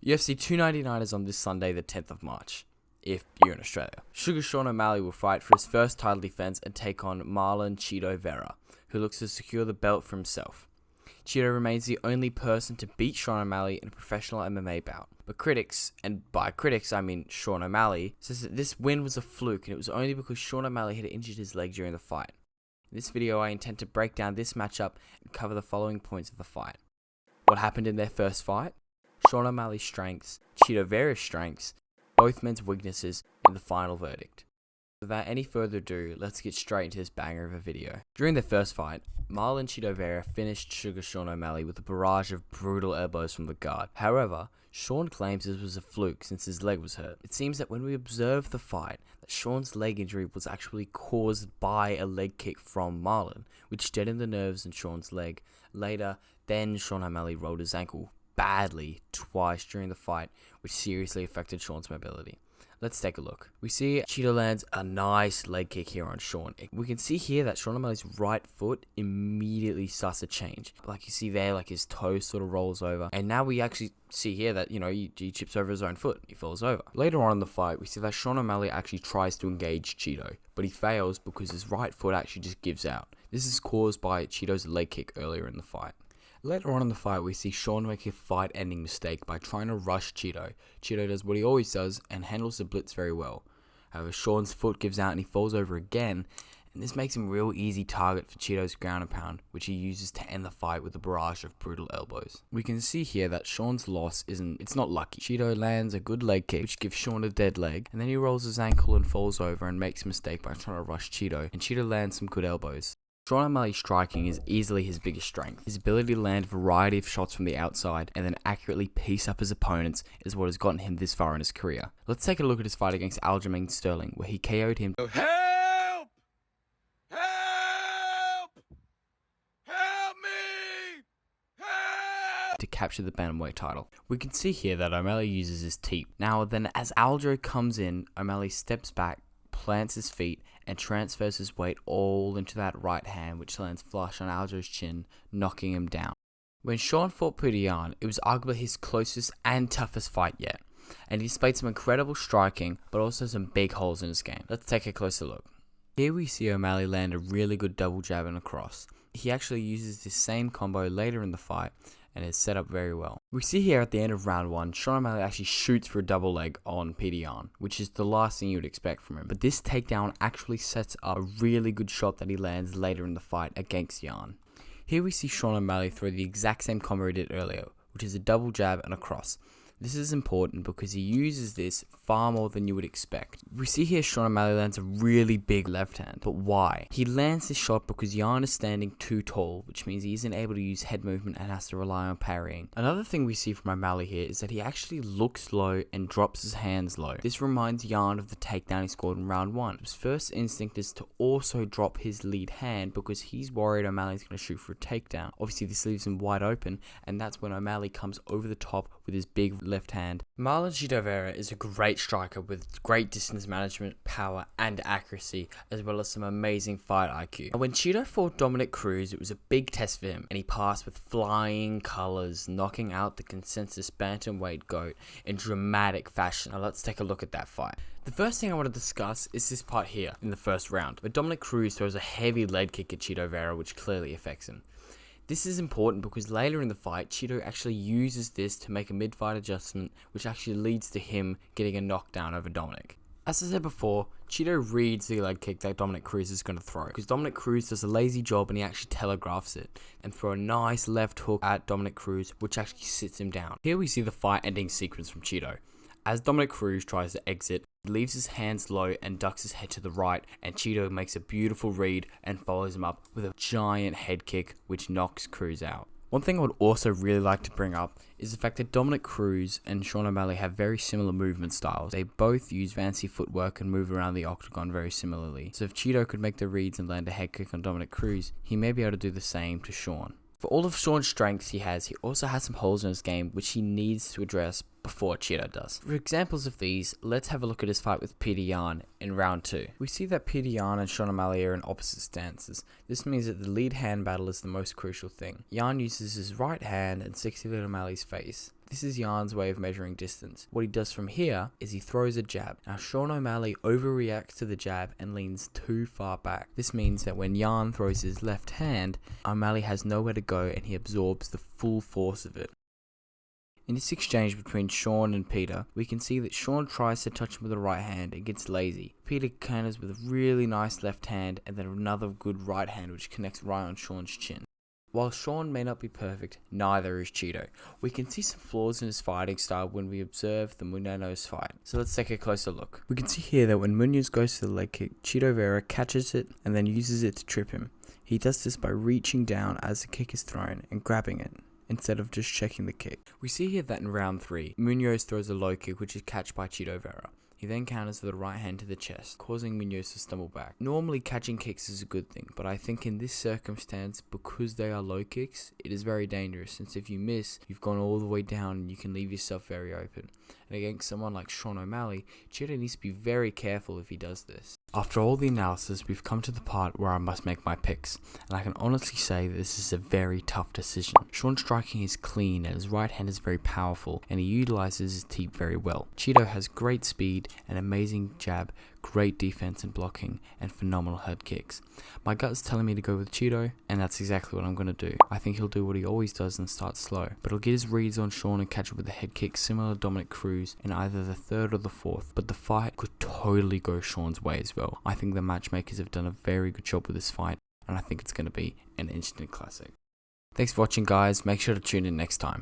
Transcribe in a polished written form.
UFC 299 is on this Sunday, the 10th of March, if you're in Australia. Suga Sean O'Malley will fight for his first title defense and take on Marlon Chito Vera, who looks to secure the belt for himself. Chito remains the only person to beat Sean O'Malley in a professional MMA bout. But critics, and by critics I mean Sean O'Malley, says that this win was a fluke and it was only because Sean O'Malley had injured his leg during the fight. In this video I intend to break down this matchup and cover the following points of the fight. What happened in their first fight, Sean O'Malley's strengths, Chito Vera's strengths, both men's weaknesses, and the final verdict. Without any further ado, let's get straight into this banger of a video. During their first fight, Marlon Chito Vera finished Suga Sean O'Malley with a barrage of brutal elbows from the guard. However, Sean claims this was a fluke since his leg was hurt. It seems that when we observe the fight, that Sean's leg injury was actually caused by a leg kick from Marlon, which deadened the nerves in Sean's leg. Later, then Sean O'Malley rolled his ankle badly twice during the fight, which seriously affected Sean's mobility. Let's take a look. We see Chito lands a nice leg kick here on Sean. We can see here that Sean O'Malley's right foot immediately starts to change. Like you see there, like his toe sort of rolls over. And now we actually see here that, he chips over his own foot. He falls over. Later on in the fight, we see that Sean O'Malley actually tries to engage Chito, but he fails because his right foot actually just gives out. This is caused by Chito's leg kick earlier in the fight. Later on in the fight, we see Sean make a fight-ending mistake by trying to rush Chito. Chito does what he always does and handles the blitz very well. However, Sean's foot gives out and he falls over again, and this makes him a real easy target for Chito's ground and pound, which he uses to end the fight with a barrage of brutal elbows. We can see here that Sean's loss it's not lucky. Chito lands a good leg kick, which gives Sean a dead leg, and then he rolls his ankle and falls over and makes a mistake by trying to rush Chito, and Chito lands some good elbows. Sean O'Malley's striking is easily his biggest strength. His ability to land a variety of shots from the outside and then accurately piece up his opponents is what has gotten him this far in his career. Let's take a look at his fight against Aljamain Sterling, where he KO'd him. Help! Help! Help me! Help! To capture the bantamweight title. We can see here that O'Malley uses his teep. Now then, as Aljo comes in, O'Malley steps back, plants his feet, and transfers his weight all into that right hand, which lands flush on Aljo's chin, knocking him down. When Sean fought Petr Yan, it was arguably his closest and toughest fight yet, and he displayed some incredible striking, but also some big holes in his game. Let's take a closer look. Here we see O'Malley land a really good double jab and a cross. He actually uses this same combo later in the fight, and is set up very well. We see here at the end of round 1, Sean O'Malley actually shoots for a double leg on Petr Yan, which is the last thing you would expect from him. But this takedown actually sets up a really good shot that he lands later in the fight against Yan. Here we see Sean O'Malley throw the exact same combo he did earlier, which is a double jab and a cross. This is important because he uses this far more than you would expect. We see here Sean O'Malley lands a really big left hand, but why? He lands this shot because Yan is standing too tall, which means he isn't able to use head movement and has to rely on parrying. Another thing we see from O'Malley here is that he actually looks low and drops his hands low. This reminds Yan of the takedown he scored in round 1. His first instinct is to also drop his lead hand because he's worried O'Malley's going to shoot for a takedown. Obviously this leaves him wide open, and that's when O'Malley comes over the top with his big left hand. Marlon Chito Vera is a great striker with great distance management, power, and accuracy, as well as some amazing fight IQ. When Chito fought Dominick Cruz, it was a big test for him, and he passed with flying colors, knocking out the consensus bantamweight GOAT in dramatic fashion. Now let's take a look at that fight. The first thing I want to discuss is this part here in the first round, where Dominick Cruz throws a heavy leg kick at Chito Vera, which clearly affects him. This is important because later in the fight, Chito actually uses this to make a mid-fight adjustment, which actually leads to him getting a knockdown over Dominick. As I said before, Chito reads the leg kick that Dominick Cruz is going to throw, because Dominick Cruz does a lazy job and he actually telegraphs it, and throw a nice left hook at Dominick Cruz, which actually sits him down. Here we see the fight ending sequence from Chito. As Dominick Cruz tries to exit, he leaves his hands low and ducks his head to the right, and Chito makes a beautiful read and follows him up with a giant head kick which knocks Cruz out. One thing I would also really like to bring up is the fact that Dominick Cruz and Sean O'Malley have very similar movement styles. They both use fancy footwork and move around the octagon very similarly. So if Chito could make the reads and land a head kick on Dominick Cruz, he may be able to do the same to Sean. For all of Sean's strengths he also has some holes in his game which he needs to address before Chito does. For examples of these, let's have a look at his fight with Petr Yan in round 2. We see that Petr Yan and Sean O'Malley are in opposite stances. This means that the lead hand battle is the most crucial thing. Yan uses his right hand and sticks it in O'Malley's face. This is Jan's way of measuring distance. What he does from here is he throws a jab. Now Sean O'Malley overreacts to the jab and leans too far back. This means that when Jan throws his left hand, O'Malley has nowhere to go and he absorbs the full force of it. In this exchange between Sean and Peter, we can see that Sean tries to touch him with the right hand and gets lazy. Peter counters with a really nice left hand and then another good right hand which connects right on Sean's chin. While Sean may not be perfect, neither is Chito. We can see some flaws in his fighting style when we observe the Munoz fight. So let's take a closer look. We can see here that when Munoz goes for the leg kick, Chito Vera catches it and then uses it to trip him. He does this by reaching down as the kick is thrown and grabbing it, instead of just checking the kick. We see here that in round 3, Munoz throws a low kick which is catched by Chito Vera. He then counters with a right hand to the chest, causing Munoz to stumble back. Normally catching kicks is a good thing, but I think in this circumstance, because they are low kicks, it is very dangerous, since if you miss, you've gone all the way down and you can leave yourself very open. And against someone like Sean O'Malley, Chito needs to be very careful if he does this. After all the analysis, we've come to the part where I must make my picks, and I can honestly say that this is a very tough decision. Sean's striking is clean and his right hand is very powerful, and he utilizes his teep very well. Chito has great speed, an amazing jab, great defense and blocking, and phenomenal head kicks. My gut's telling me to go with Chito, and that's exactly what I'm going to do. I think he'll do what he always does and start slow, but he'll get his reads on Sean and catch it with a head kick similar to Dominic Cruz in either the 3rd or the 4th, but the fight could totally go Sean's way as well. I think the matchmakers have done a very good job with this fight, and I think it's going to be an instant classic. Thanks for watching guys, make sure to tune in next time.